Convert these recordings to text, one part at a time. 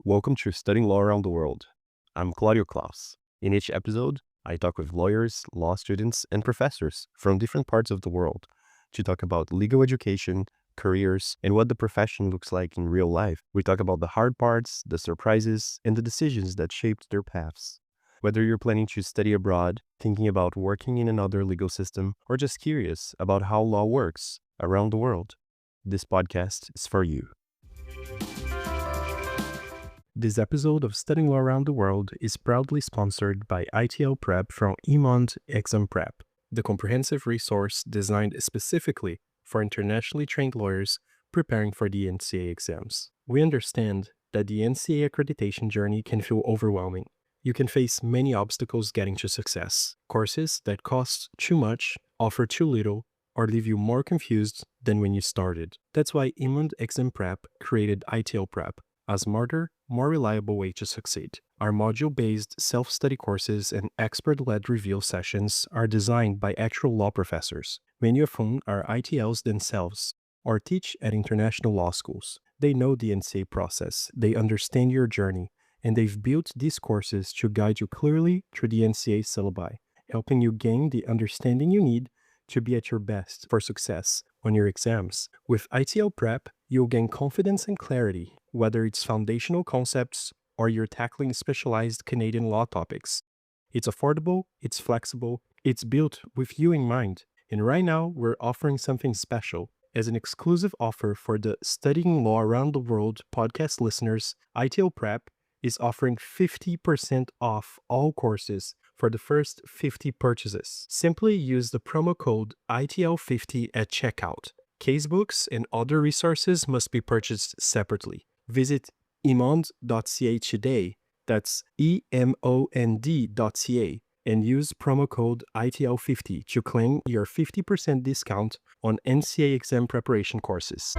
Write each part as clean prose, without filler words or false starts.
Welcome to Studying Law Around the World. I'm Claudio Klaus. In each episode, I talk with lawyers, law students, and professors from different parts of the world to talk about legal education, careers, and what the profession looks like in real life. We talk about the hard parts, the surprises, and the decisions that shaped their paths. Whether you're planning to study abroad, thinking about working in another legal system, or just curious about how law works around the world, this podcast is for you. This episode of Studying Law Around the World is proudly sponsored by ITL Prep from Emond Exam Prep, the comprehensive resource designed specifically for internationally trained lawyers preparing for the NCA exams. We understand that the NCA accreditation journey can feel overwhelming. You can face many obstacles getting to success. Courses that cost too much, offer too little, or leave you more confused than when you started. That's why Emond Exam Prep created ITL Prep, a smarter, more reliable way to succeed. Our module-based self-study courses and expert-led review sessions are designed by actual law professors, many of whom are ITLs themselves or teach at international law schools. They know the NCA process, they understand your journey, and they've built these courses to guide you clearly through the NCA syllabi, helping you gain the understanding you need to be at your best for success on your exams. With ITL Prep, you'll gain confidence and clarity, whether it's foundational concepts or you're tackling specialized Canadian law topics. It's affordable, it's flexible, it's built with you in mind. And right now, we're offering something special. As an exclusive offer for the Studying Law Around the World podcast listeners, ITL Prep is offering 50% off all courses for the first 50 purchases. Simply use the promo code ITL50 at checkout. Casebooks and other resources must be purchased separately. Visit emond.ca today, that's EMOND.ca, and use promo code ITL50 to claim your 50% discount on NCA exam preparation courses.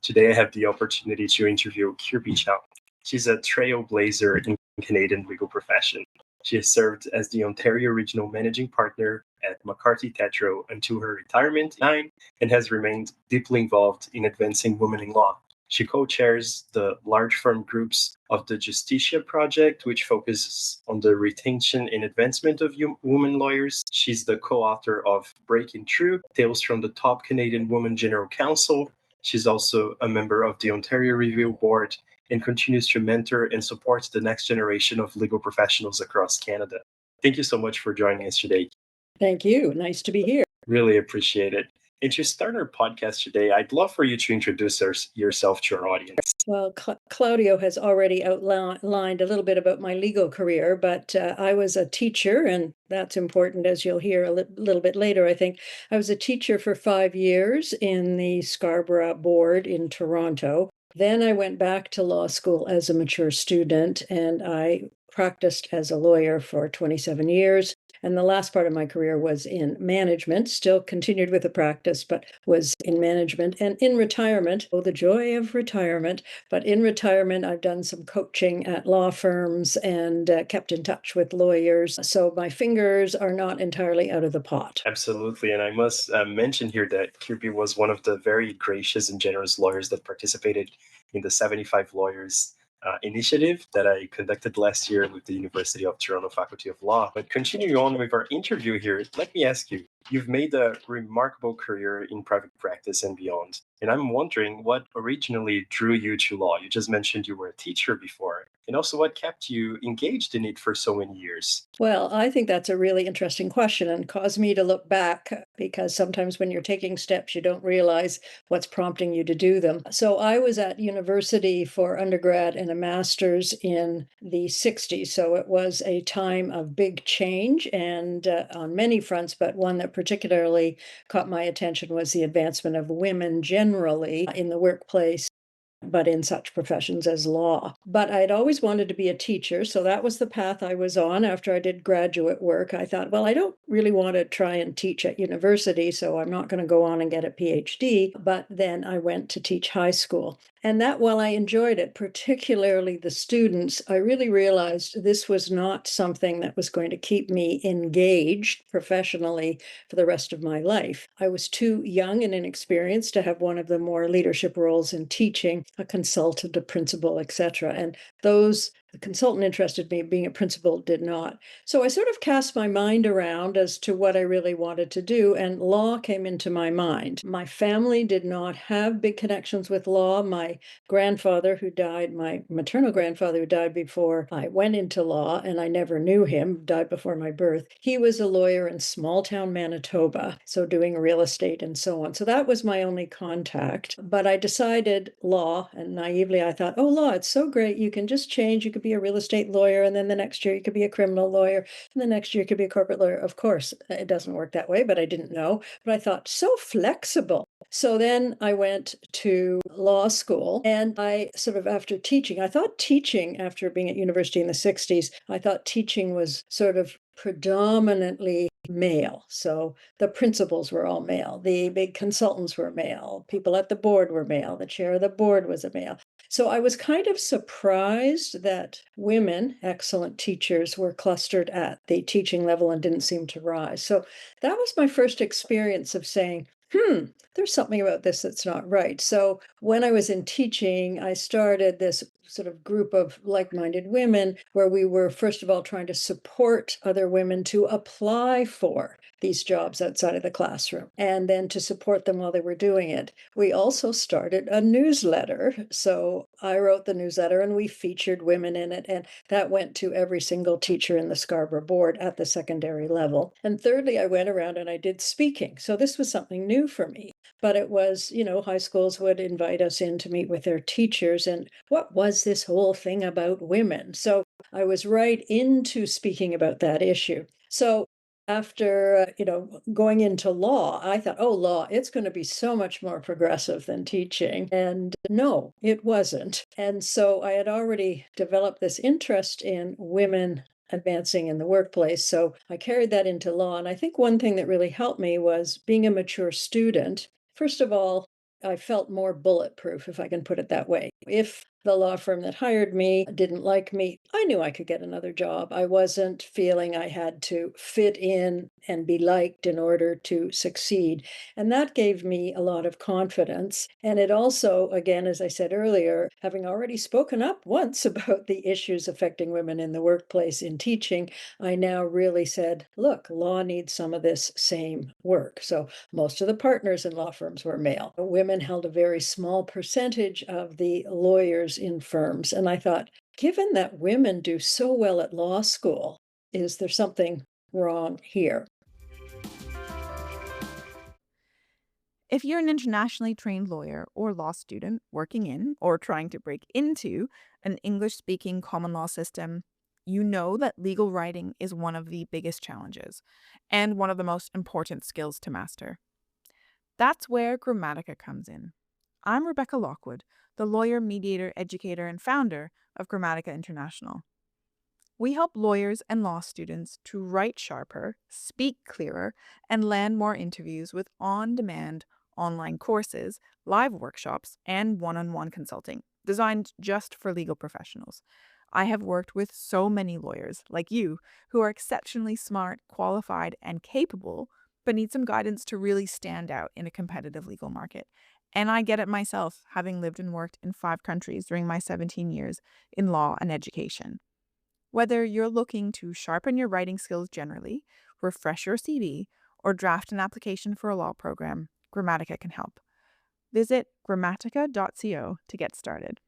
Today I have the opportunity to interview Kirby Chown. She's a trailblazer in Canadian legal profession. She has served as the Ontario Regional Managing Partner at McCarthy Tétrault until her retirement in 2009 and has remained deeply involved in advancing women in law. She co-chairs the large firm groups of the Justicia Project, which focuses on the retention and advancement of women lawyers. She's the co-author of Breaking Through, Tales from the Top Canadian Women General Counsel. She's also a member of the Ontario Review Board and continues to mentor and support the next generation of legal professionals across Canada. Thank you so much for joining us today. Thank you. Nice to be here. Really appreciate it. And to start our podcast today, I'd love for you to introduce yourself to our audience. Well, Claudio has already outlined a little bit about my legal career, but I was a teacher, and that's important, as you'll hear a little bit later, I think. I was a teacher for 5 years in the Scarborough Board in Toronto. Then I went back to law school as a mature student, and I practiced as a lawyer for 27 years. And the last part of my career was in management, still continued with the practice, but was in management. And in retirement, oh, the joy of retirement. But in retirement, I've done some coaching at law firms and kept in touch with lawyers. So my fingers are not entirely out of the pot. Absolutely. And I must mention here that Kirby was one of the very gracious and generous lawyers that participated in the 75 Lawyers initiative that I conducted last year with the University of Toronto Faculty of Law. But continuing on with our interview here, let me ask you, you've made a remarkable career in private practice and beyond. And I'm wondering what originally drew you to law. You just mentioned you were a teacher before. And also what kept you engaged in it for so many years? Well, I think that's a really interesting question and caused me to look back because sometimes when you're taking steps, you don't realize what's prompting you to do them. So I was at university for undergrad and a master's in the 60s. So it was a time of big change and on many fronts, but one that particularly caught my attention was the advancement of women generally in the workplace, but in such professions as law. But I'd always wanted to be a teacher, so that was the path I was on. After I did graduate work, I thought, well, I don't really want to try and teach at university, so I'm not going to go on and get a PhD. But then I went to teach high school. And that while I enjoyed it, particularly the students, I really realized this was not something that was going to keep me engaged professionally for the rest of my life. I was too young and inexperienced to have one of the more leadership roles in teaching, a consultant, a principal, etc. And those the consultant interested me, being a principal did not. So I sort of cast my mind around as to what I really wanted to do, and law came into my mind. My family did not have big connections with law. My grandfather, who died, my maternal grandfather, who died before I went into law, and I never knew him, died before my birth. He was a lawyer in small town Manitoba, so doing real estate and so on. So that was my only contact. But I decided law, and naively I thought, oh, law, it's so great. You can just change. You could be a real estate lawyer, and then the next year you could be a criminal lawyer, and the next year you could be a corporate lawyer. Of course, it doesn't work that way, but I didn't know. But I thought, so flexible. So then I went to law school, and I sort of, after teaching, I thought teaching, after being at university in the 60s, I thought teaching was sort of predominantly male. So the principals were all male, the big consultants were male, people at the board were male, the chair of the board was a male. So I was kind of surprised that women, excellent teachers, were clustered at the teaching level and didn't seem to rise. So that was my first experience of saying, there's something about this that's not right. So when I was in teaching, I started this sort of group of like-minded women where we were, first of all, trying to support other women to apply for these jobs outside of the classroom, and then to support them while they were doing it. We also started a newsletter. So I wrote the newsletter and we featured women in it, and that went to every single teacher in the Scarborough board at the secondary level. And thirdly, I went around and I did speaking. So this was something new for me. But it was, high schools would invite us in to meet with their teachers. And what was this whole thing about women? So I was right into speaking about that issue. So after, going into law, I thought, oh, law, it's going to be so much more progressive than teaching. And no, it wasn't. And so I had already developed this interest in women advancing in the workplace. So I carried that into law. And I think one thing that really helped me was being a mature student. First of all, I felt more bulletproof, if I can put it that way. If the law firm that hired me didn't like me, I knew I could get another job. I wasn't feeling I had to fit in and be liked in order to succeed. And that gave me a lot of confidence. And it also, again, as I said earlier, having already spoken up once about the issues affecting women in the workplace in teaching, I now really said, look, law needs some of this same work. So most of the partners in law firms were male. Women held a very small percentage of the lawyers in firms. And I thought, given that women do so well at law school, is there something wrong here? If you're an internationally trained lawyer or law student working in or trying to break into an English speaking common law system, you know that legal writing is one of the biggest challenges and one of the most important skills to master. That's where Grammatica comes in. I'm Rebecca Lockwood, the lawyer, mediator, educator, and founder of Grammatica International. We help lawyers and law students to write sharper, speak clearer, and land more interviews with on-demand online courses, live workshops, and one-on-one consulting designed just for legal professionals. I have worked with so many lawyers like you who are exceptionally smart, qualified, and capable, but need some guidance to really stand out in a competitive legal market. And I get it myself, having lived and worked in 5 countries during my 17 years in law and education. Whether you're looking to sharpen your writing skills generally, refresh your CV, or draft an application for a law program, Grammatica can help. Visit grammatica.co to get started.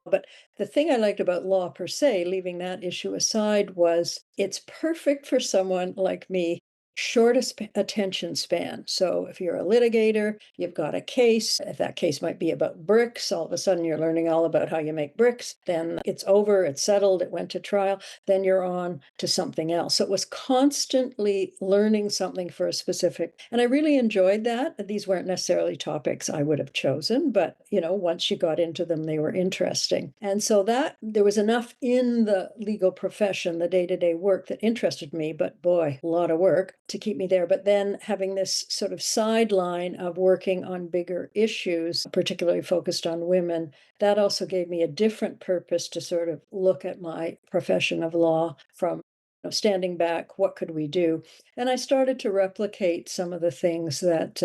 But the thing I liked about law per se, leaving that issue aside, was it's perfect for someone like me, shortest attention span. So if you're a litigator, you've got a case. If that case might be about bricks, all of a sudden you're learning all about how you make bricks. Then it's over, it's settled, it went to trial. Then you're on to something else. So it was constantly learning something for a specific. And I really enjoyed that. These weren't necessarily topics I would have chosen, but once you got into them, they were interesting. And so that there was enough in the legal profession, the day-to-day work that interested me, but boy, a lot of work. to keep me there. But then having this sort of sideline of working on bigger issues, particularly focused on women, that also gave me a different purpose to sort of look at my profession of law from standing back, what could we do? And I started to replicate some of the things that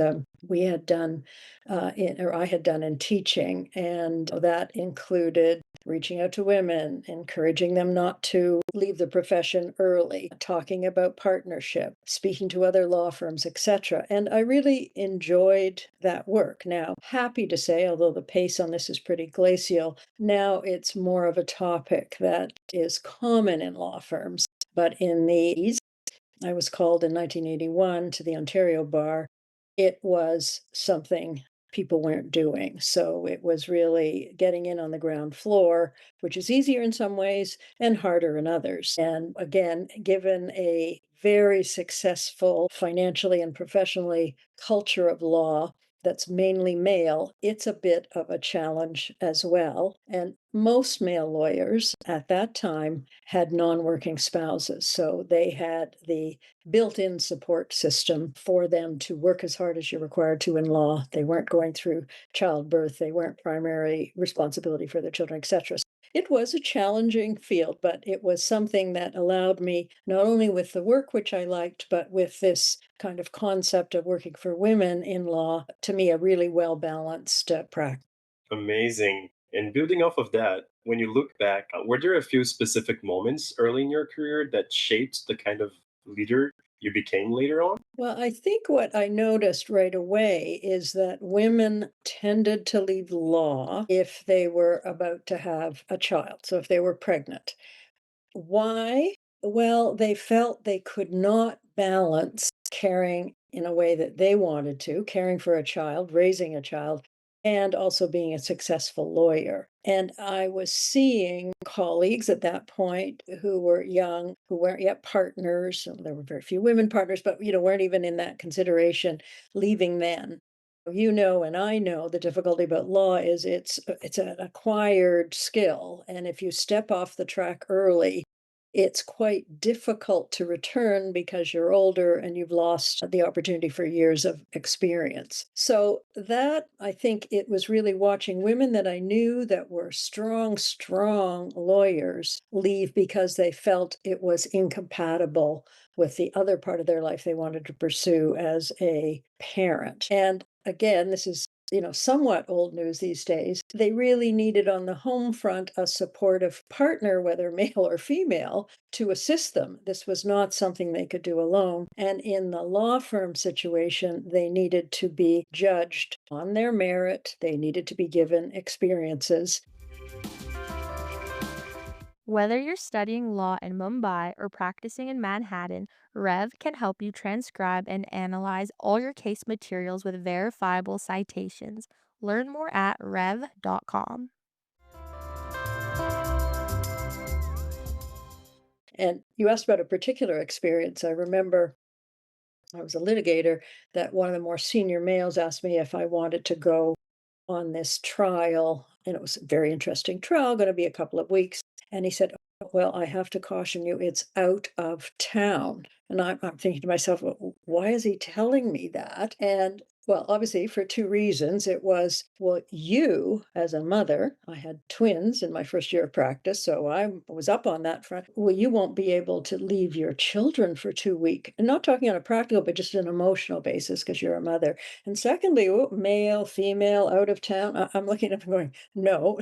we had done or I had done in teaching. And that included reaching out to women, encouraging them not to leave the profession early, talking about partnership, speaking to other law firms, etc. And I really enjoyed that work. Now, happy to say, although the pace on this is pretty glacial, now it's more of a topic that is common in law firms. But in the I was called in 1981 to the Ontario bar. It was something people weren't doing. So it was really getting in on the ground floor, which is easier in some ways and harder in others. And again, given a very successful financially and professionally culture of law that's mainly male, it's a bit of a challenge as well. And most male lawyers at that time had non working spouses. So they had the built in support system for them to work as hard as you're required to in law. They weren't going through childbirth, they weren't primary responsibility for their children, etc. It was a challenging field, but it was something that allowed me not only with the work, which I liked, but with this kind of concept of working for women in law, to me, a really well balanced practice. Amazing. And building off of that, when you look back, were there a few specific moments early in your career that shaped the kind of leader you became later on? Well, I think what I noticed right away is that women tended to leave law if they were about to have a child. So if they were pregnant. Why? Well, they felt they could not balance caring in a way that they wanted to, caring for a child, raising a child, and also being a successful lawyer. And I was seeing colleagues at that point who were young, who weren't yet partners. So there were very few women partners, but weren't even in that consideration, leaving men. And I know the difficulty about law is it's an acquired skill, and if you step off the track early, it's quite difficult to return because you're older and you've lost the opportunity for years of experience. So that I think it was really watching women that I knew that were strong, strong lawyers leave because they felt it was incompatible with the other part of their life they wanted to pursue as a parent. And again, this is somewhat old news these days. They really needed on the home front a supportive partner, whether male or female, to assist them. This was not something they could do alone. And in the law firm situation, they needed to be judged on their merit, they needed to be given experiences. Whether you're studying law in Mumbai or practicing in Manhattan, Rev can help you transcribe and analyze all your case materials with verifiable citations. Learn more at rev.com. And you asked about a particular experience. I remember I was a litigator that one of the more senior males asked me if I wanted to go on this trial, and it was a very interesting trial, going to be a couple of weeks. And he said, "Well, I have to caution you, it's out of town." And I'm thinking to myself, well, why is he telling me that? And well, obviously, for two reasons. It was, well, you, as a mother, I had twins in my first year of practice, so I was up on that front. Well, you won't be able to leave your children for 2 weeks. And not talking on a practical, but just an emotional basis because you're a mother. And secondly, oh, male, female, out of town. I'm looking up and going, no.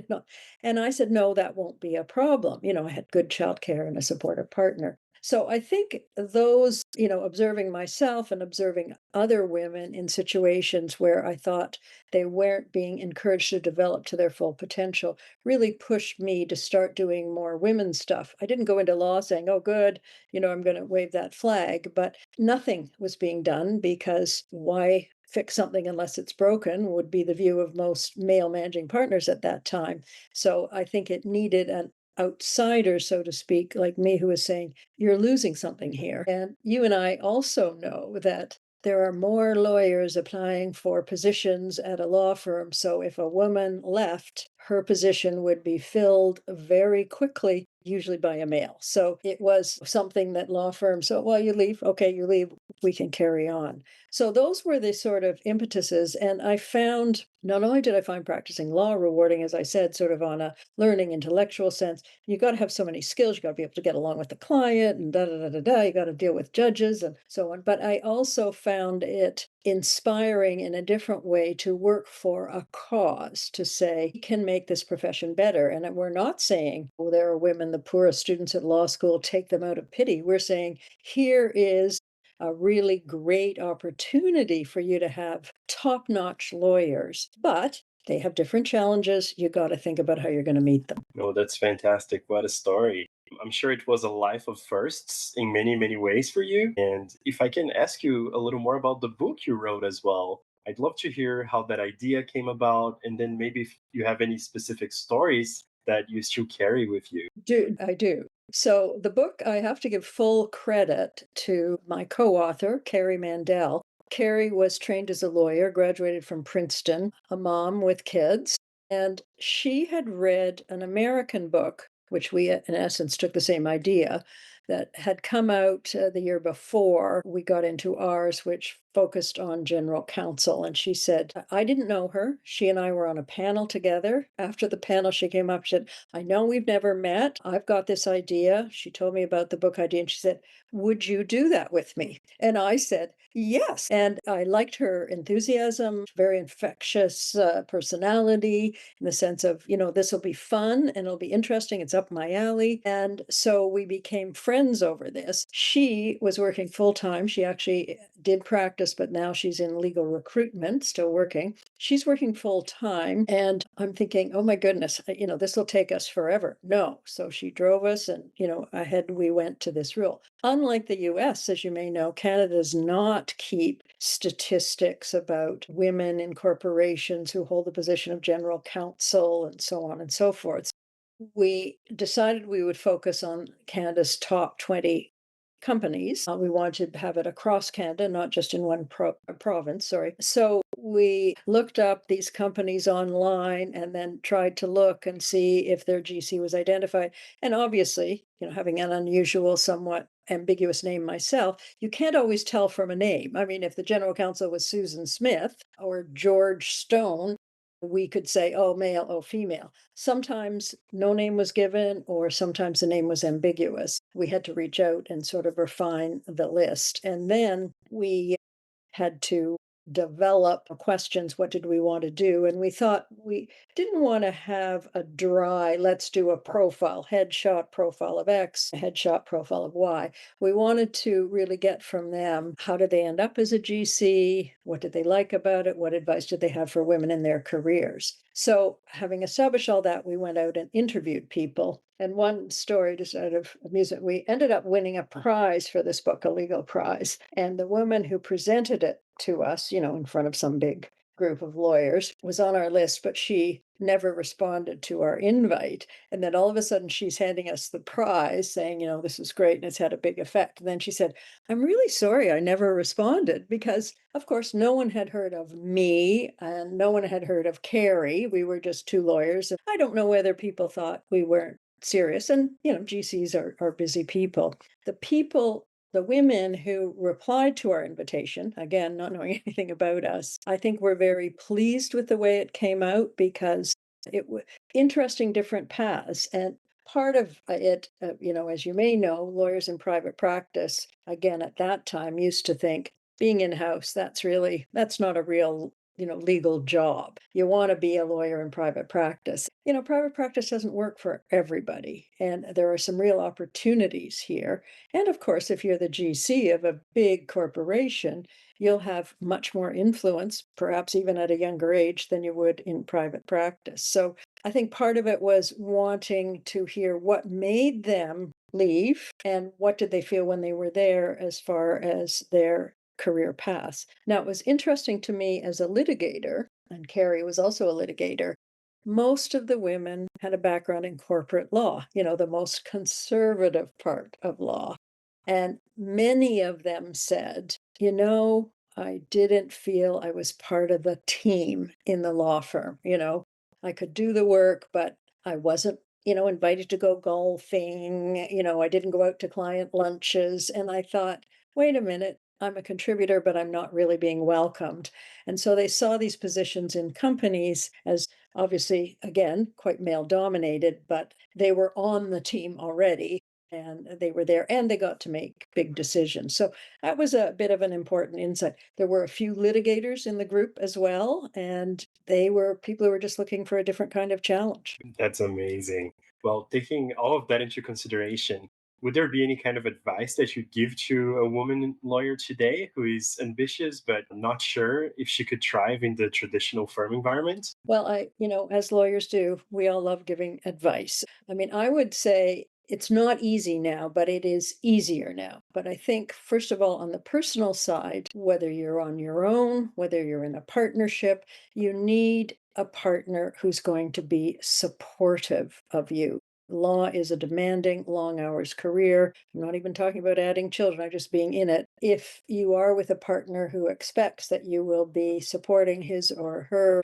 No. And I said, no, that won't be a problem. I had good childcare and a supportive partner. So I think those, observing myself and observing other women in situations where I thought they weren't being encouraged to develop to their full potential really pushed me to start doing more women's stuff. I didn't go into law saying, oh, good, I'm going to wave that flag, but nothing was being done because why fix something unless it's broken would be the view of most male managing partners at that time. So I think it needed an outsider, so to speak, like me, who is saying, you're losing something here. And you and I also know that there are more lawyers applying for positions at a law firm. So if a woman left, her position would be filled very quickly usually by a male. So it was something that law firms, so, well, you leave. Okay, you leave. We can carry on. So those were the sort of impetuses. And I found not only did I find practicing law rewarding, as I said, sort of on a learning intellectual sense, you got to have so many skills. You got to be able to get along with the client and da da da da da. You got to deal with judges and so on. But I also found it inspiring in a different way to work for a cause, to say, we can make this profession better. And we're not saying, oh, there are women, the poorest students at law school, take them out of pity. We're saying, here is a really great opportunity for you to have top notch lawyers, but they have different challenges. You got to think about how you're going to meet them. Oh, that's fantastic. What a story. I'm sure it was a life of firsts in many, many ways for you. And if I can ask you a little more about the book you wrote as well, I'd love to hear how that idea came about. And then maybe if you have any specific stories that you still carry with you. I do. So the book, I have to give full credit to my co-author, Carrie Mandel. Carrie was trained as a lawyer, graduated from Princeton, a mom with kids, and she had read an American book, which we, in essence, took the same idea, that had come out the year before we got into ours, which focused on general counsel. And she said, I didn't know her. She and I were on a panel together. After the panel, she came up and said, I know we've never met. I've got this idea. She told me about the book idea and she said, would you do that with me? And I said, yes. And I liked her enthusiasm, very infectious personality in the sense of, this will be fun and it'll be interesting. It's up my alley. And so we became friends over this. She was working full time. She actually did practice, but now she's in legal recruitment, still working. She's working full time. And I'm thinking, oh my goodness, this will take us forever. No. So she drove us and, ahead we went to this rule. Unlike the US, as you may know, Canada does not keep statistics about women in corporations who hold the position of general counsel and so on and so forth. We decided we would focus on Canada's top 20 companies. We wanted to have it across Canada, not just in one province, sorry. So we looked up these companies online and then tried to look and see if their GC was identified. And obviously, having an unusual, somewhat ambiguous name myself, you can't always tell from a name. I mean, if the general counsel was Susan Smith or George Stone, we could say, oh, male, oh, female. Sometimes no name was given, or sometimes the name was ambiguous. We had to reach out and sort of refine the list. And then we had to develop questions. What did we want to do? And we thought we didn't want to have a dry, let's do a profile, headshot profile of X, a headshot profile of Y. We wanted to really get from them, how did they end up as a GC? What did they like about it? What advice did they have for women in their careers? So having established all that, we went out and interviewed people. And one story, just out of amusement, we ended up winning a prize for this book, a legal prize. And the woman who presented it to us, in front of some big group of lawyers, was on our list, but she never responded to our invite. And then all of a sudden she's handing us the prize saying, this is great and it's had a big effect. And then she said, I'm really sorry I never responded because, of course, no one had heard of me and no one had heard of Carrie. We were just two lawyers. And I don't know whether people thought we weren't serious. And, GCs are busy people. The women who replied to our invitation, again, not knowing anything about us, I think we're very pleased with the way it came out because it was interesting different paths. And part of it, as you may know, lawyers in private practice, again, at that time used to think being in-house, that's not a real legal job. You want to be a lawyer in private practice. Private practice doesn't work for everybody. And there are some real opportunities here. And of course, if you're the GC of a big corporation, you'll have much more influence, perhaps even at a younger age than you would in private practice. So I think part of it was wanting to hear what made them leave and what did they feel when they were there as far as their career paths. Now, it was interesting to me as a litigator, and Carrie was also a litigator, most of the women had a background in corporate law, the most conservative part of law. And many of them said, I didn't feel I was part of the team in the law firm. I could do the work, but I wasn't invited to go golfing. I didn't go out to client lunches. And I thought, wait a minute, I'm a contributor, but I'm not really being welcomed. And so they saw these positions in companies as obviously, again, quite male dominated, but they were on the team already and they were there and they got to make big decisions. So that was a bit of an important insight. There were a few litigators in the group as well, and they were people who were just looking for a different kind of challenge. That's amazing. Well, taking all of that into consideration, would there be any kind of advice that you'd give to a woman lawyer today who is ambitious but not sure if she could thrive in the traditional firm environment? Well, as lawyers do, we all love giving advice. I mean, I would say it's not easy now, but it is easier now. But I think, first of all, on the personal side, whether you're on your own, whether you're in a partnership, you need a partner who's going to be supportive of you. Law is a demanding, long hours career. I'm not even talking about adding children, I'm just being in it. If you are with a partner who expects that you will be supporting his or her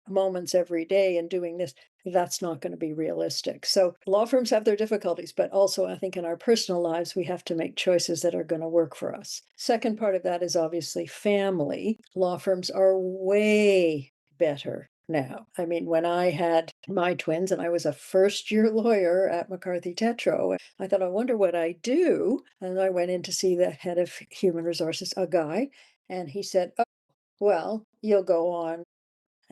moments every day and doing this, that's not going to be realistic. So law firms have their difficulties, but also I think in our personal lives, we have to make choices that are going to work for us. Second part of that is obviously family. Law firms are way better now. I mean, when I had my twins and I was a first year lawyer at McCarthy Tétrault, I thought, I wonder what I do. And I went in to see the head of human resources, a guy, and he said, oh, well, you'll go on.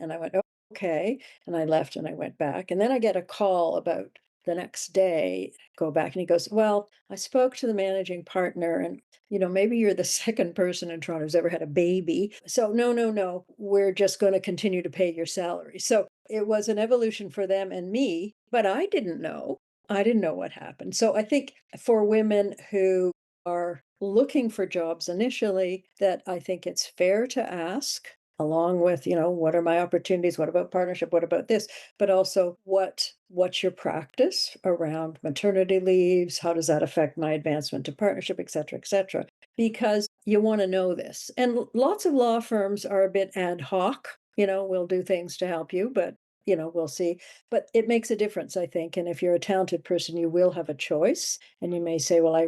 And I went, "Oh, okay." And I left and I went back. And then I get a call about the next day, go back and he goes, "Well, I spoke to the managing partner and maybe you're the second person in Toronto who's ever had a baby. So no, no, no, we're just going to continue to pay your salary." So it was an evolution for them and me, but I didn't know. I didn't know what happened. So I think for women who are looking for jobs initially, that I think it's fair to ask along with, what are my opportunities? What about partnership? What about this? But also what's your practice around maternity leaves? How does that affect my advancement to partnership, et cetera, et cetera? Because you want to know this. And lots of law firms are a bit ad hoc, we'll do things to help you, but we'll see. But it makes a difference, I think. And if you're a talented person, you will have a choice. And you may say, well, I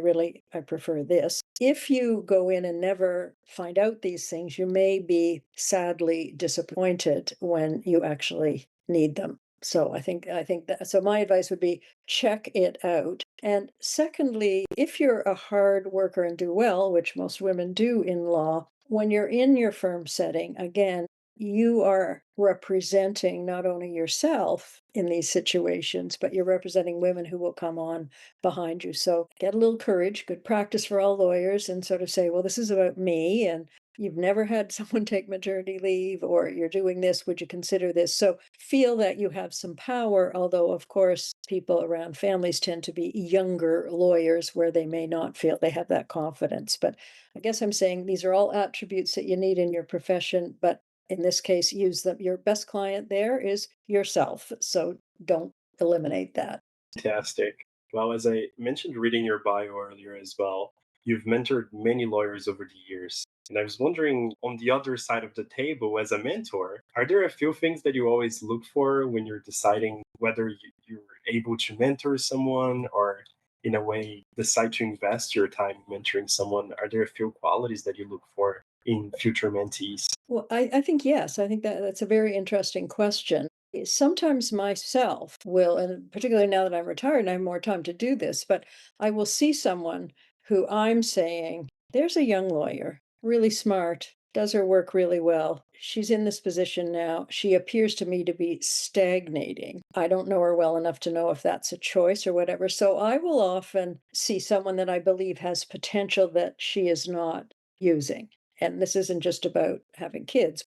prefer this. If you go in and never find out these things, you may be sadly disappointed when you actually need them. So I think that so my advice would be check it out. And secondly, if you're a hard worker and do well, which most women do in law, when you're in your firm setting, again, you are representing not only yourself in these situations, but you're representing women who will come on behind you. So get a little courage, good practice for all lawyers, and sort of say, well, this is about me. And you've never had someone take maternity leave, or you're doing this. Would you consider this? So feel that you have some power, although, of course, people around families tend to be younger lawyers where they may not feel they have that confidence. But I guess I'm saying these are all attributes that you need in your profession, but in this case, use them. Your best client there is yourself. So don't eliminate that. Fantastic. Well, as I mentioned reading your bio earlier as well, you've mentored many lawyers over the years. And I was wondering, on the other side of the table, as a mentor, are there a few things that you always look for when you're deciding whether you're able to mentor someone or, in a way, decide to invest your time mentoring someone? Are there a few qualities that you look for in future mentees? Well, I think yes. I think that's a very interesting question. Sometimes myself will, and particularly now that I'm retired and I have more time to do this, but I will see someone who I'm saying, there's a young lawyer, really smart, does her work really well. She's in this position now. She appears to me to be stagnating. I don't know her well enough to know if that's a choice or whatever. So I will often see someone that I believe has potential that she is not using. And this isn't just about having kids,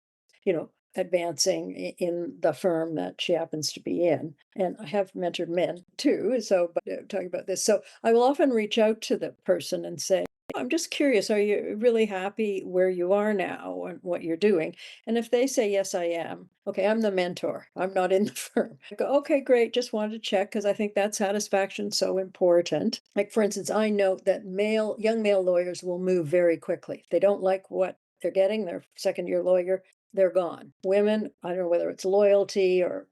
advancing in the firm that she happens to be in. And I have mentored men too. So, but talking about this, so I will often reach out to the person and say, I'm just curious, are you really happy where you are now and what you're doing? And if they say, yes, I am, okay, I'm the mentor. I'm not in the firm. I go, okay, great. Just wanted to check because I think that satisfaction so important. Like, for instance, I note that young male lawyers will move very quickly. If they don't like what they're getting their second year lawyer, they're gone. Women, I don't know whether it's loyalty or,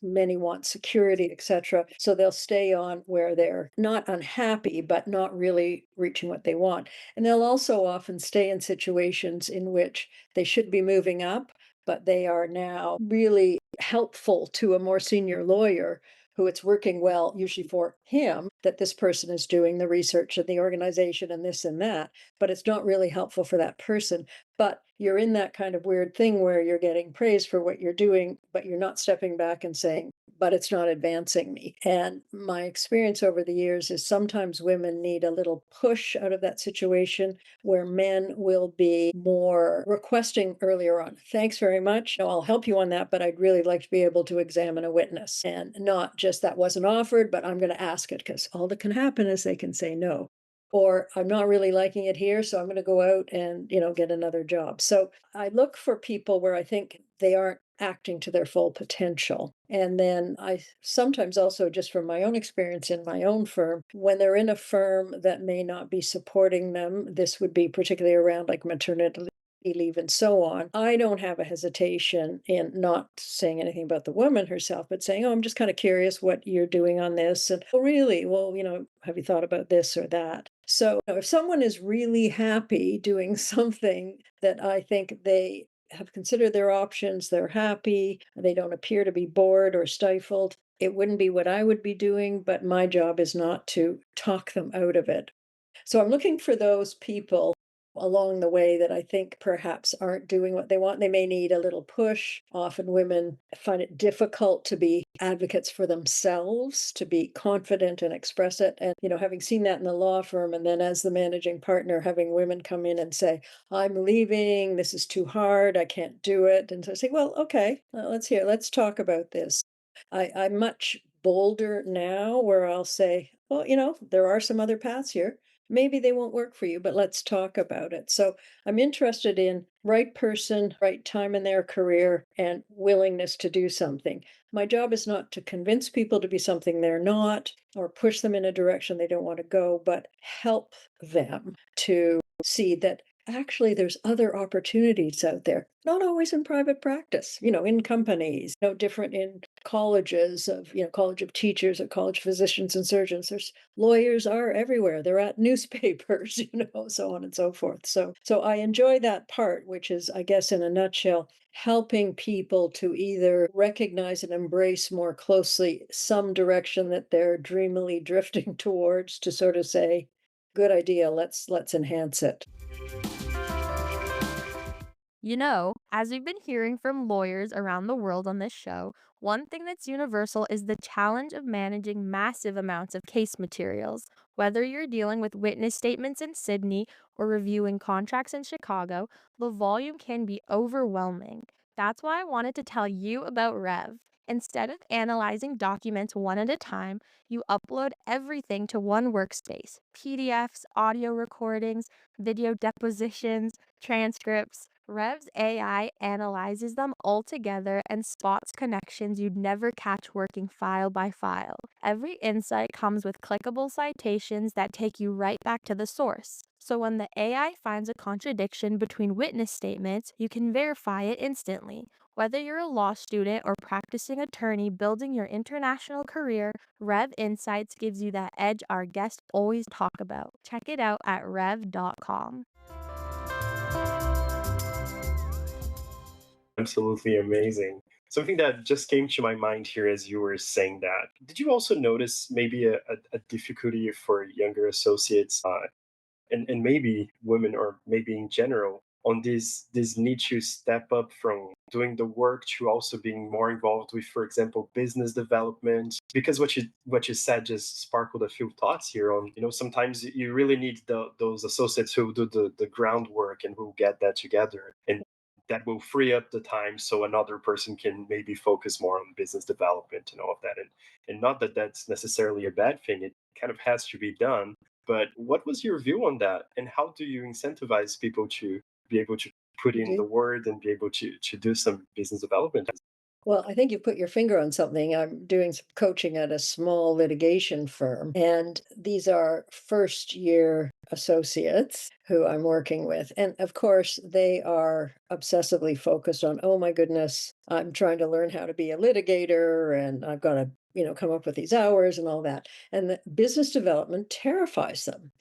many want security, etc. So they'll stay on where they're not unhappy, but not really reaching what they want. And they'll also often stay in situations in which they should be moving up, but they are now really helpful to a more senior lawyer who it's working well, usually for him, that this person is doing the research and the organization and this and that, but it's not really helpful for that person. But you're in that kind of weird thing where you're getting praise for what you're doing, but you're not stepping back and saying, but it's not advancing me. And my experience over the years is sometimes women need a little push out of that situation where men will be more requesting earlier on. Thanks very much. No, I'll help you on that, but I'd really like to be able to examine a witness and not just that wasn't offered, but I'm going to ask it because all that can happen is they can say no. Or I'm not really liking it here, so I'm going to go out and, get another job. So I look for people where I think they aren't acting to their full potential. And then I sometimes also, just from my own experience in my own firm, when they're in a firm that may not be supporting them, this would be particularly around like maternity leave and so on. I don't have a hesitation in not saying anything about the woman herself, but saying, oh, I'm just kind of curious what you're doing on this. And oh, really? Well, have you thought about this or that? So if someone is really happy doing something that I think they have considered their options, they're happy, they don't appear to be bored or stifled, it wouldn't be what I would be doing, but my job is not to talk them out of it. So I'm looking for those people along the way that I think perhaps aren't doing what they want. They may need a little push. Often women find it difficult to be advocates for themselves, to be confident and express it. And, having seen that in the law firm, and then as the managing partner, having women come in and say, I'm leaving, this is too hard, I can't do it. And so I say, well, okay, let's talk about this. I'm much bolder now where I'll say, well, there are some other paths here. Maybe they won't work for you, but let's talk about it. So I'm interested in right person, right time in their career, and willingness to do something. My job is not to convince people to be something they're not or push them in a direction they don't want to go, but help them to see that actually there's other opportunities out there, not always in private practice, in companies, no different in colleges of, college of teachers or college physicians and surgeons. There's lawyers are everywhere. They're at newspapers, so on and so forth. So I enjoy that part, which is, I guess, in a nutshell, helping people to either recognize and embrace more closely some direction that they're dreamily drifting towards to sort of say, good idea, let's enhance it. As we've been hearing from lawyers around the world on this show, one thing that's universal is the challenge of managing massive amounts of case materials. Whether you're dealing with witness statements in Sydney or reviewing contracts in Chicago, the volume can be overwhelming. That's why I wanted to tell you about Rev. Instead of analyzing documents one at a time, you upload everything to one workspace: PDFs, audio recordings, video depositions, transcripts. Rev's AI analyzes them all together and spots connections you'd never catch working file by file. Every insight comes with clickable citations that take you right back to the source. So when the AI finds a contradiction between witness statements, you can verify it instantly. Whether you're a law student or practicing attorney building your international career, Rev Insights gives you that edge our guests always talk about. Check it out at rev.com. Absolutely amazing. Something that just came to my mind here as you were saying that. Did you also notice maybe a difficulty for younger associates and maybe women or maybe in general on this need to step up from doing the work to also being more involved with, for example, business development? Because what you said just sparkled a few thoughts here on, sometimes you really need those associates who do the groundwork and who get that together, and that will free up the time so another person can maybe focus more on business development and all of that. And not that that's necessarily a bad thing, it kind of has to be done. But what was your view on that? And how do you incentivize people to be able to put in the word and be able to do some business development? Well, I think you put your finger on something. I'm doing some coaching at a small litigation firm, and these are first year associates who I'm working with. And of course, they are obsessively focused on, oh my goodness, I'm trying to learn how to be a litigator and I've got to, come up with these hours and all that. And the business development terrifies them.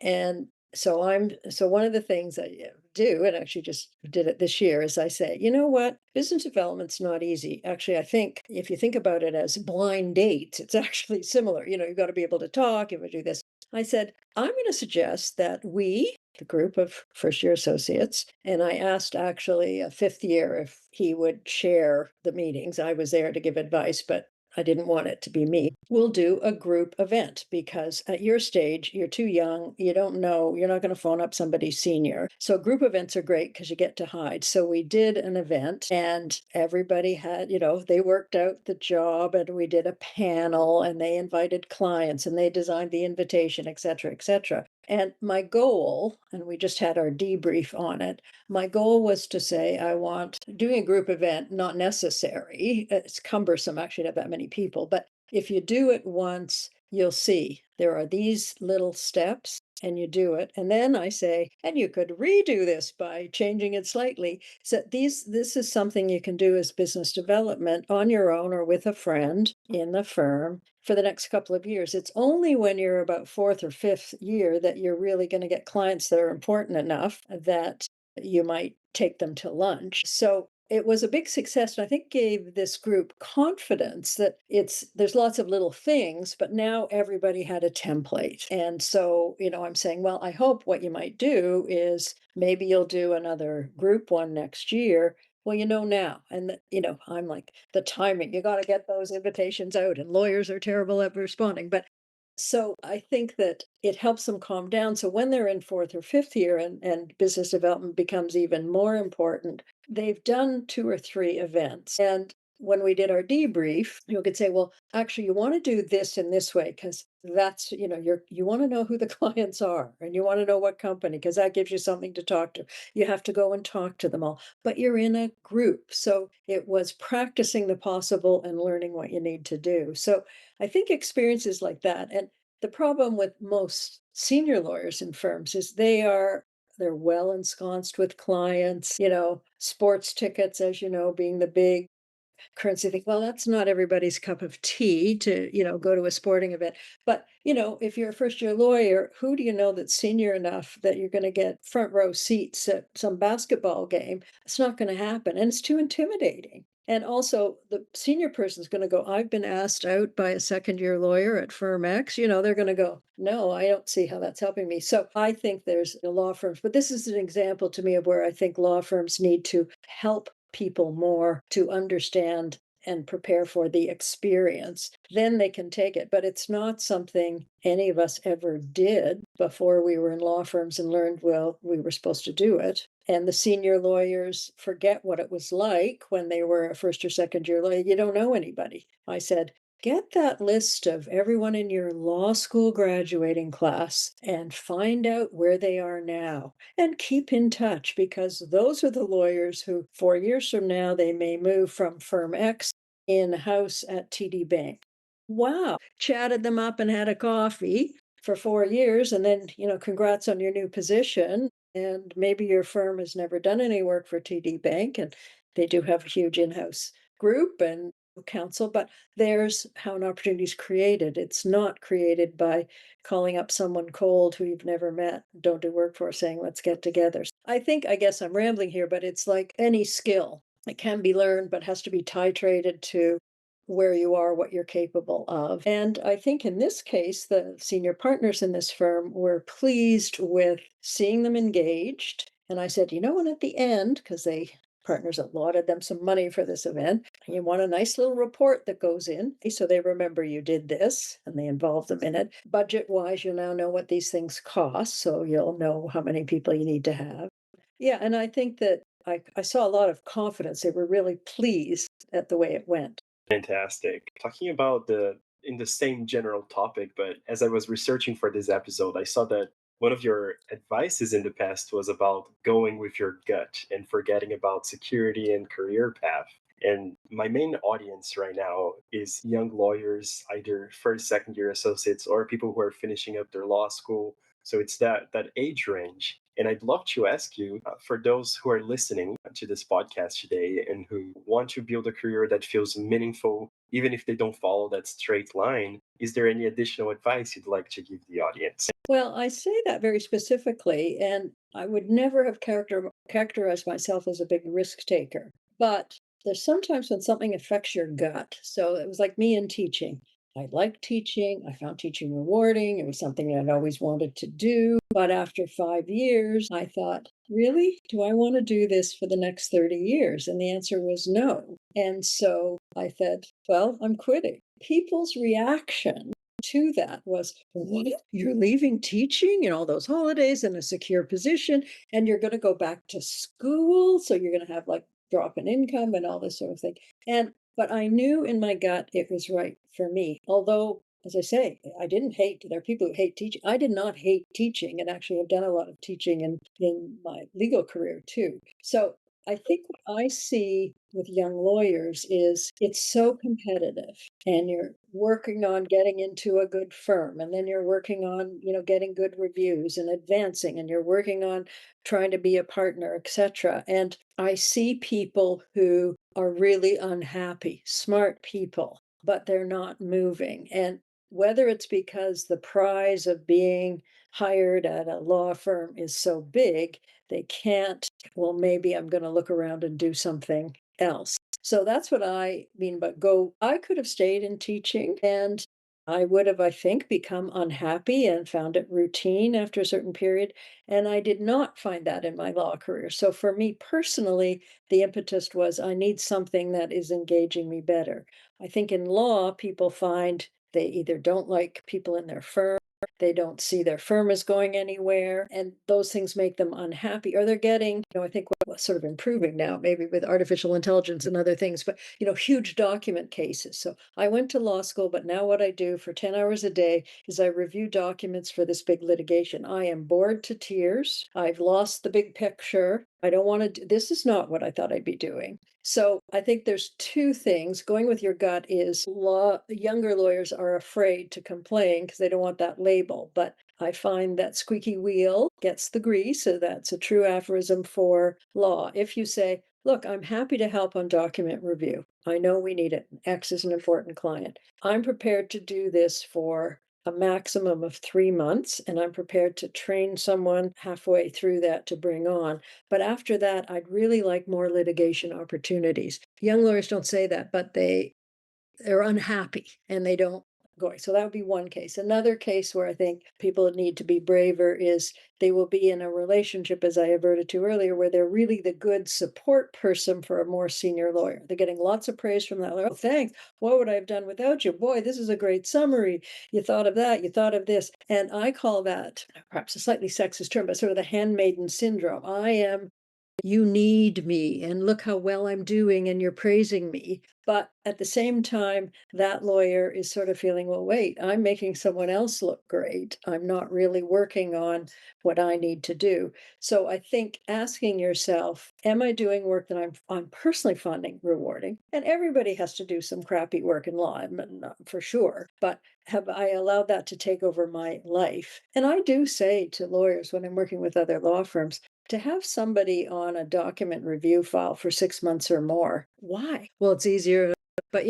And so one of the things I do, and actually just did it this year, is I say, you know what? Business development's not easy. Actually, I think if you think about it as blind dates, it's actually similar. You've got to be able to talk, you've got to do this. I said, I'm going to suggest that we, the group of first year associates, and I asked actually a fifth year if he would share the meetings. I was there to give advice, but I didn't want it to be me. We'll do a group event because at your stage, you're too young. You don't know, you're not going to phone up somebody senior. So group events are great because you get to hide. So we did an event and everybody had, they worked out the job and we did a panel and they invited clients and they designed the invitation, et cetera, et cetera. And my goal, and we just had our debrief on it, my goal was to say, I want doing a group event, not necessary. It's cumbersome actually to have that many people. But if you do it once, you'll see there are these little steps and you do it. And then I say, and you could redo this by changing it slightly. So this is something you can do as business development on your own or with a friend in the firm for the next couple of years. It's only when you're about fourth or fifth year that you're really going to get clients that are important enough that you might take them to lunch. So it was a big success, and I think gave this group confidence that there's lots of little things, but now everybody had a template. And so, I'm saying, well, I hope what you might do is maybe you'll do another group one next year. Well, now, and I'm like the timing, you got to get those invitations out, and lawyers are terrible at responding. But so I think that it helps them calm down. So when they're in fourth or fifth year and business development becomes even more important, they've done two or three events. And when we did our debrief, you could say, well, actually, you want to do this in this way because that's, you want to know who the clients are and you want to know what company because that gives you something to talk to. You have to go and talk to them all, but you're in a group. So it was practicing the possible and learning what you need to do. So I think experiences like that. And the problem with most senior lawyers in firms is they're well ensconced with clients, sports tickets, as you know, being the big currency thing. Well, that's not everybody's cup of tea to, go to a sporting event. But, if you're a first year lawyer, who do you know that's senior enough that you're going to get front row seats at some basketball game? It's not going to happen. And it's too intimidating. And also, the senior person's going to go, I've been asked out by a second year lawyer at firm X. They're going to go, no, I don't see how that's helping me. So I think there's law firms, but this is an example to me of where I think law firms need to help people more to understand and prepare for the experience, then they can take it. But it's not something any of us ever did before we were in law firms and learned, well, we were supposed to do it. And the senior lawyers forget what it was like when they were a first or second year lawyer. You don't know anybody. I said, get that list of everyone in your law school graduating class and find out where they are now and keep in touch because those are the lawyers who 4 years from now, they may move from firm X in house at TD Bank. Wow. Chatted them up and had a coffee for 4 years. And then, congrats on your new position. And maybe your firm has never done any work for TD Bank and they do have a huge in house group and counsel, but there's how an opportunity is created. It's not created by calling up someone cold who you've never met, don't do work for, saying, let's get together. I guess I'm rambling here, but it's like any skill. It can be learned, but has to be titrated to where you are, what you're capable of. And I think in this case, the senior partners in this firm were pleased with seeing them engaged. And I said, and at the end, because they partners allotted them some money for this event. You want a nice little report that goes in so they remember you did this and they involve them in it. Budget wise, you'll now know what these things cost. So you'll know how many people you need to have. Yeah. And I think that I saw a lot of confidence. They were really pleased at the way it went. Fantastic. Talking about in the same general topic, but as I was researching for this episode, I saw that one of your advices in the past was about going with your gut and forgetting about security and career path. And my main audience right now is young lawyers, either first, second year associates, or people who are finishing up their law school. So it's that age range. And I'd love to ask you, for those who are listening to this podcast today and who want to build a career that feels meaningful, even if they don't follow that straight line, is there any additional advice you'd like to give the audience? Well, I say that very specifically, and I would never have characterized myself as a big risk taker. But there's sometimes when something affects your gut. So it was like me in teaching. I liked teaching. I found teaching rewarding. It was something I'd always wanted to do. But after 5 years, I thought, really? Do I want to do this for the next 30 years? And the answer was no. And so I said, well, I'm quitting. People's reaction to that was, "What? You're leaving teaching and all those holidays and a secure position, and you're gonna go back to school, so you're gonna have, like, drop in income and all this sort of thing." And but I knew in my gut it was right for me. Although, as I say, I didn't hate there are people who hate teaching. I did not hate teaching, and actually have done a lot of teaching in my legal career too. So I think what I see with young lawyers is it's so competitive, and you're working on getting into a good firm, and then you're working on, getting good reviews and advancing, and you're working on trying to be a partner, etc. And I see people who are really unhappy, smart people, but they're not moving. And whether it's because the prize of being hired at a law firm is so big, they can't, well, maybe I'm going to look around and do something else. So that's what I mean, but I could have stayed in teaching and I would have, I think, become unhappy and found it routine after a certain period. And I did not find that in my law career. So for me personally, the impetus was I need something that is engaging me better. I think in law, people find they either don't like people in their firm, they don't see their firm as going anywhere, and those things make them unhappy. Or they're getting, I think what's sort of improving now, maybe with artificial intelligence and other things, but huge document cases. So I went to law school, but now what I do for 10 hours a day is I review documents for this big litigation. I am bored to tears. I've lost the big picture. I don't want to this is not what I thought I'd be doing. So I think there's two things. Going with your gut is younger lawyers are afraid to complain because they don't want that label. But I find that squeaky wheel gets the grease. So that's a true aphorism for law. If you say, look, I'm happy to help on document review. I know we need it. X is an important client. I'm prepared to do this for a maximum of 3 months, and I'm prepared to train someone halfway through that to bring on. But after that, I'd really like more litigation opportunities. Young lawyers don't say that, but they're unhappy and they don't going. So that would be one case. Another case where I think people need to be braver is they will be in a relationship, as I averted to earlier, where they're really the good support person for a more senior lawyer. They're getting lots of praise from that lawyer. Oh, thanks. What would I have done without you? Boy, this is a great summary. You thought of that. You thought of this. And I call that perhaps a slightly sexist term, but sort of the handmaiden syndrome. You need me and look how well I'm doing and you're praising me. But at the same time, that lawyer is sort of feeling, well, wait, I'm making someone else look great. I'm not really working on what I need to do. So I think asking yourself, am I doing work that I'm personally finding rewarding? And everybody has to do some crappy work in law, not for sure. But have I allowed that to take over my life? And I do say to lawyers when I'm working with other law firms, to have somebody on a document review file for 6 months or more, why? Well, it's easier. But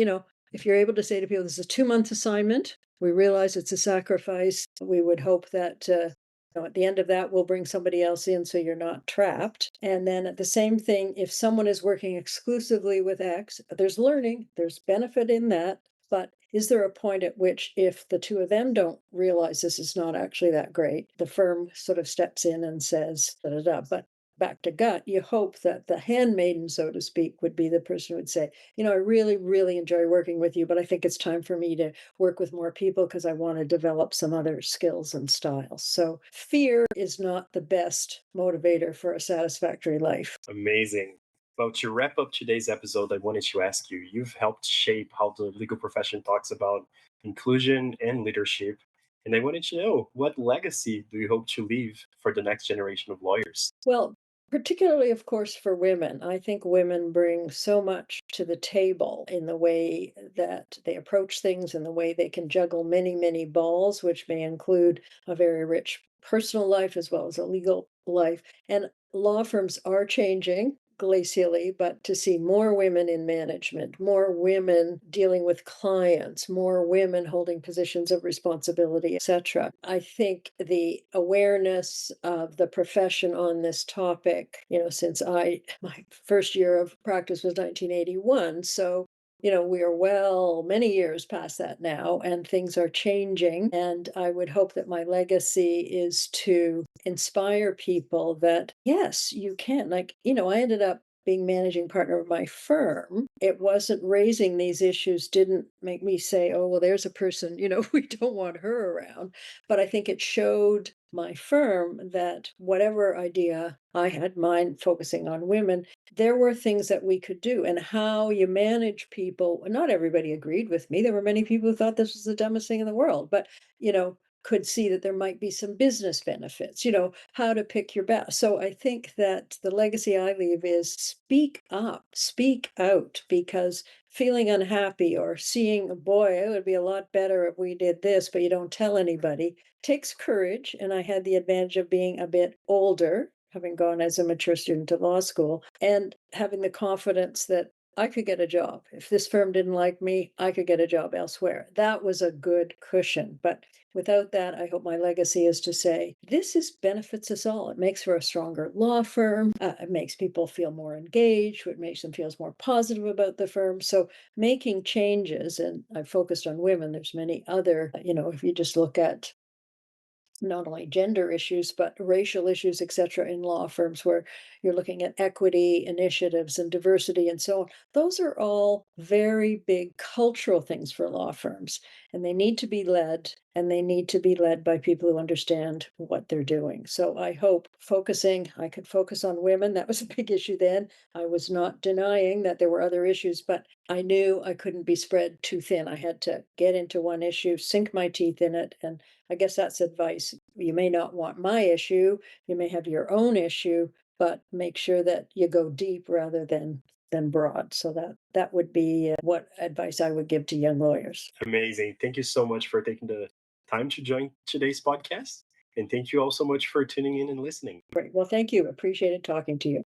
if you're able to say to people, this is a 2 month assignment, we realize it's a sacrifice. We would hope that at the end of that, we'll bring somebody else in so you're not trapped. And then at the same thing, if someone is working exclusively with X, there's learning, there's benefit in that. But is there a point at which, if the two of them don't realize this is not actually that great, the firm sort of steps in and says, da da da. But back to gut, you hope that the handmaiden, so to speak, would be the person who would say, I really, really enjoy working with you, but I think it's time for me to work with more people because I want to develop some other skills and styles. So fear is not the best motivator for a satisfactory life. Amazing. Well, to wrap up today's episode, I wanted to ask you, you've helped shape how the legal profession talks about inclusion and leadership. And I wanted to know, what legacy do you hope to leave for the next generation of lawyers? Well, Particularly, of course, for women. I think women bring so much to the table in the way that they approach things, in the way they can juggle many, many balls, which may include a very rich personal life as well as a legal life. And law firms are changing glacially, but to see more women in management, more women dealing with clients, more women holding positions of responsibility, etc. I think the awareness of the profession on this topic, since my first year of practice was 1981, so we are well many years past that now, and things are changing. And I would hope that my legacy is to inspire people that, yes, you can. Like, I ended up being managing partner of my firm. It wasn't raising these issues, didn't make me say, oh, well, there's a person, we don't want her around. But I think it showed my firm that whatever idea I had, mine focusing on women, there were things that we could do, and how you manage people. Not everybody agreed with me. There were many people who thought this was the dumbest thing in the world, but could see that there might be some business benefits, how to pick your best. So I think that the legacy I leave is speak up, speak out, because feeling unhappy or seeing, boy, it would be a lot better if we did this, but you don't tell anybody, takes courage. And I had the advantage of being a bit older, having gone as a mature student to law school, and having the confidence that I could get a job. If this firm didn't like me, I could get a job elsewhere. That was a good cushion. But without that, I hope my legacy is to say, this is benefits us all. It makes for a stronger law firm. It makes people feel more engaged. It makes them feel more positive about the firm. So making changes, and I've focused on women. There's many other, if you just look at not only gender issues, but racial issues, et cetera, in law firms where you're looking at equity initiatives and diversity and so on. Those are all very big cultural things for law firms, and they need to be led, and they need to be led by people who understand what they're doing. So I hope I could focus on women. That was a big issue then. I was not denying that there were other issues, but I knew I couldn't be spread too thin. I had to get into one issue, sink my teeth in it, and I guess that's advice. You may not want my issue, you may have your own issue, but make sure that you go deep rather than broad. So that would be what advice I would give to young lawyers. Amazing. Thank you so much for taking the time to join today's podcast. And thank you all so much for tuning in and listening. Great. Well, thank you. Appreciated talking to you.